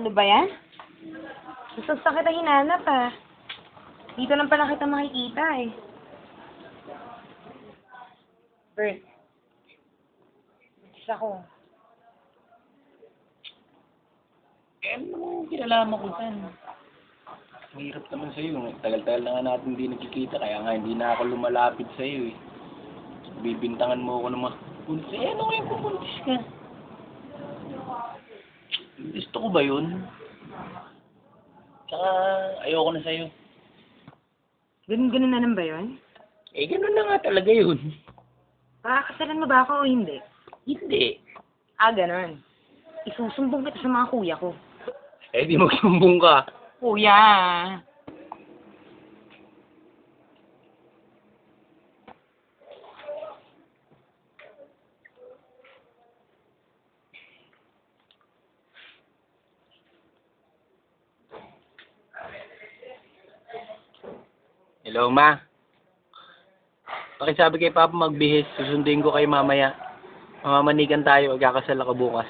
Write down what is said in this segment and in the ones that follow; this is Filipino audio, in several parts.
Ano ba yan? Gusto sa kita hinanap ah. Dito lang pala kita makikita eh. Bert. Buntis ako. Eh, ano kinalaman ko saan? Mahirap naman sa'yo. Tagal-tagal na nga natin hindi nagkikita, kaya nga hindi na ako lumalapit sa'yo eh. Bibintangan mo ako ng mga buntis. Eh, ano kayong pupuntis ka? Gusto ko ba yun? Tsaka, ayoko na sa'yo. Ganun-ganun na lang ba yun? Eh, ganun na nga talaga yun. Pakakasalan mo ba ako o hindi? Hindi. Ah, ganun. Isusumbong kita sa mga kuya ko. Eh, di magsumbong ka. Kuya! Hello, Ma. Pakisabi kay Papa magbihis. Susundin ko kayo mamaya. Mamamanikan tayo. Magkakasal ako bukas.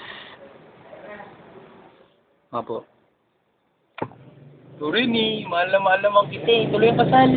Apo. Tuloy ni, mahal na mahal naman kita eh. Tuloy ang kasal.